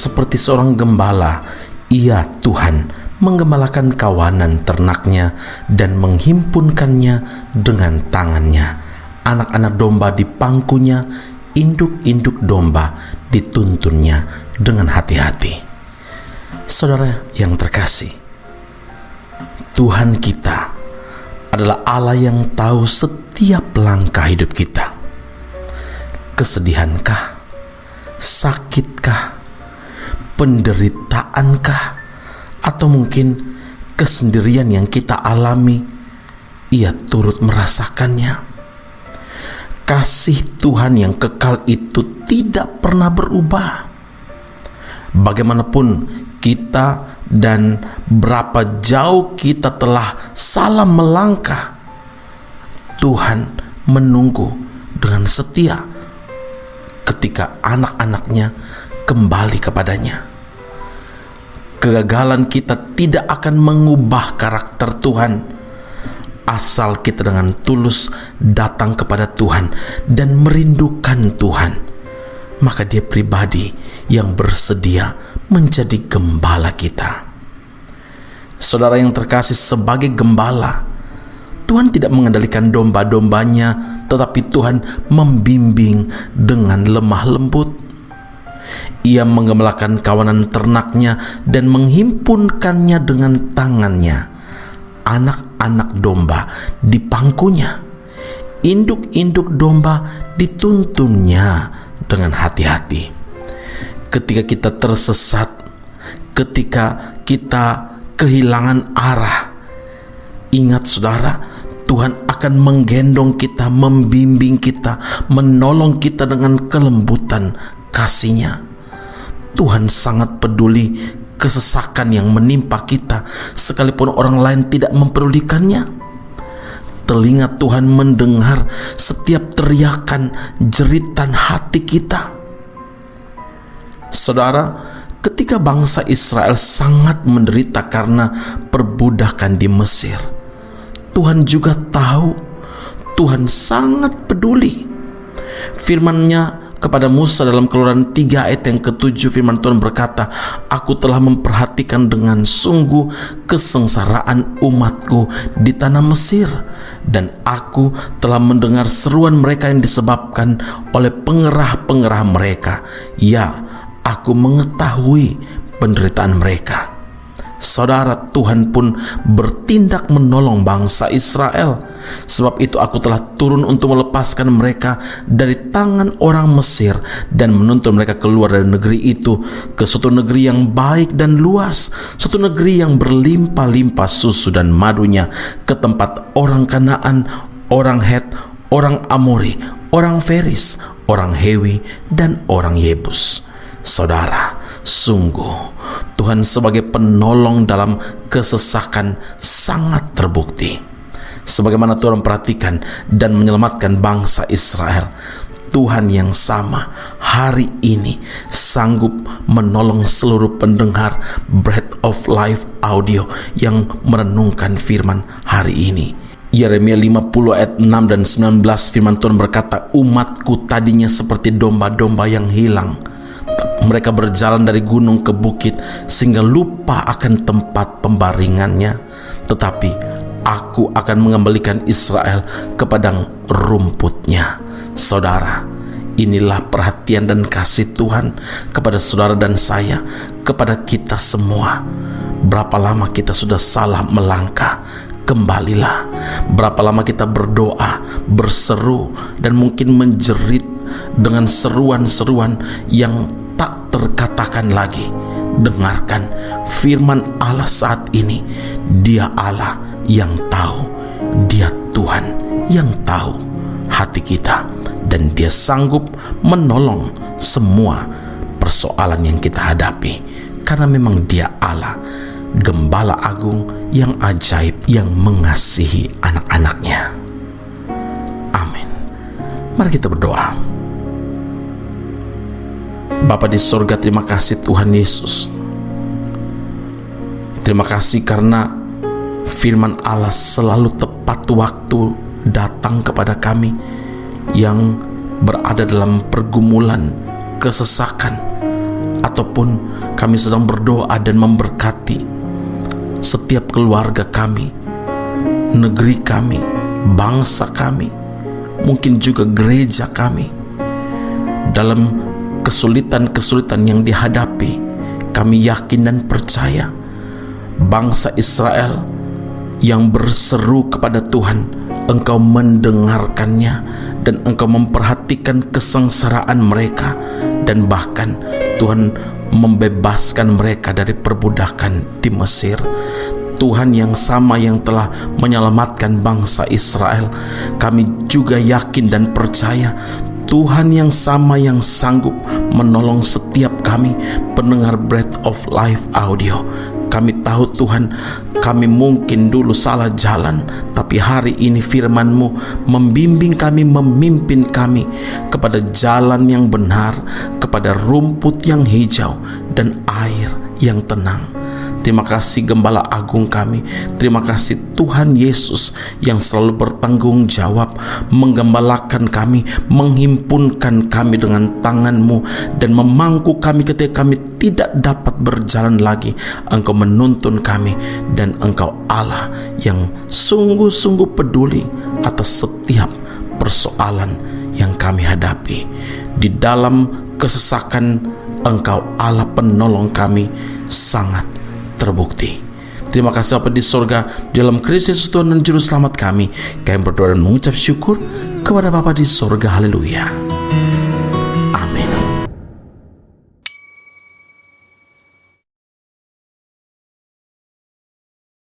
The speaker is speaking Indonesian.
seperti seorang gembala, ia Tuhan menggembalakan kawanan ternaknya dan menghimpunkannya dengan tangannya. Anak-anak domba di pangkunya, induk-induk domba dituntunnya dengan hati-hati. Saudara yang terkasih, Tuhan kita adalah Allah yang tahu setiap langkah hidup kita. Kesedihankah? Sakitkah? Penderitaankah? Atau mungkin kesendirian yang kita alami, ia turut merasakannya. Kasih Tuhan yang kekal itu tidak pernah berubah. Bagaimanapun kita dan berapa jauh kita telah salah melangkah, Tuhan menunggu dengan setia ketika anak-anaknya kembali kepadanya. Kegagalan kita tidak akan mengubah karakter Tuhan, asal kita dengan tulus datang kepada Tuhan dan merindukan Tuhan. Maka Dia pribadi yang bersedia menjadi gembala kita. Saudara yang terkasih, sebagai gembala, Tuhan tidak mengendalikan domba-dombanya, tetapi Tuhan membimbing dengan lemah lembut. Ia menggembalakan kawanan ternaknya dan menghimpunkannya dengan tangannya. Anak-anak domba di pangkunya, induk-induk domba dituntunnya dengan hati-hati. Ketika kita tersesat, ketika kita kehilangan arah, ingat saudara, Tuhan akan menggendong kita, membimbing kita, menolong kita dengan kelembutan kasih-Nya. Tuhan sangat peduli kesesakan yang menimpa kita, sekalipun orang lain tidak mempedulikannya. Telinga Tuhan mendengar setiap teriakan, jeritan hati kita. Saudara, ketika bangsa Israel sangat menderita karena perbudakan di Mesir, Tuhan juga tahu, Tuhan sangat peduli. Firman-Nya kepada Musa dalam Keluaran 3 ayat yang ke-7, firman Tuhan berkata, "Aku telah memperhatikan dengan sungguh kesengsaraan umatku di tanah Mesir, dan aku telah mendengar seruan mereka yang disebabkan oleh pengerah-pengerah mereka. Ya, aku mengetahui penderitaan mereka." Saudara, Tuhan pun bertindak menolong bangsa Israel. Sebab itu aku telah turun untuk melepaskan mereka dari tangan orang Mesir dan menuntun mereka keluar dari negeri itu ke suatu negeri yang baik dan luas, suatu negeri yang berlimpah-limpah susu dan madunya, ke tempat orang Kanaan, orang Het, orang Amori, orang Feris, orang Hewi, dan orang Yebus. Saudara, sungguh Tuhan sebagai penolong dalam kesesakan sangat terbukti. Sebagaimana Tuhan memperhatikan dan menyelamatkan bangsa Israel, Tuhan yang sama hari ini sanggup menolong seluruh pendengar Bread of Life audio yang merenungkan firman hari ini. Yeremia 50 ayat 6 dan 19, firman Tuhan berkata, "Umatku tadinya seperti domba-domba yang hilang. Mereka berjalan dari gunung ke bukit sehingga lupa akan tempat pembaringannya. Tetapi aku akan mengembalikan Israel ke padang rumputnya." Saudara, inilah perhatian dan kasih Tuhan kepada saudara dan saya, kepada kita semua. Berapa lama kita sudah salah melangkah? Kembalilah. Berapa lama kita berdoa, berseru, dan mungkin menjerit dengan seruan-seruan yang tak terkatakan lagi. Dengarkan firman Allah saat ini. Dia Allah yang tahu, Dia Tuhan yang tahu hati kita, dan Dia sanggup menolong semua persoalan yang kita hadapi, karena memang Dia Allah, Gembala Agung yang ajaib, yang mengasihi anak-anaknya. Amin. Mari kita berdoa. Bapa di sorga, terima kasih Tuhan Yesus. Terima kasih karena firman Allah selalu tepat waktu datang kepada kami yang berada dalam pergumulan, kesesakan, ataupun kami sedang berdoa dan memberkati setiap keluarga kami, negeri kami, bangsa kami, mungkin juga gereja kami. Dalam kesulitan-kesulitan yang dihadapi, kami yakin dan percaya bangsa Israel yang berseru kepada Tuhan, Engkau mendengarkannya dan Engkau memperhatikan kesengsaraan mereka, dan bahkan Tuhan membebaskan mereka dari perbudakan di Mesir. Tuhan yang sama yang telah menyelamatkan bangsa Israel, kami juga yakin dan percaya Tuhan yang sama yang sanggup menolong setiap kami pendengar Breath of Life Audio. Kami tahu Tuhan, kami mungkin dulu salah jalan, tapi hari ini firman-Mu membimbing kami, memimpin kami kepada jalan yang benar, kepada rumput yang hijau dan air yang tenang. Terima kasih Gembala Agung kami. Terima kasih Tuhan Yesus yang selalu bertanggung jawab, menggembalakan kami, menghimpunkan kami dengan tangan-Mu, dan memangku kami ketika kami tidak dapat berjalan lagi. Engkau menuntun kami, dan Engkau Allah yang sungguh-sungguh peduli atas setiap persoalan yang kami hadapi. Di dalam kesesakan, Engkau Allah penolong kami sangat terbukti. Terima kasih Bapa di sorga, di dalam Kristus Tuhan dan Juru Selamat kami berdoa dan mengucap syukur kepada Bapa di sorga. Haleluya.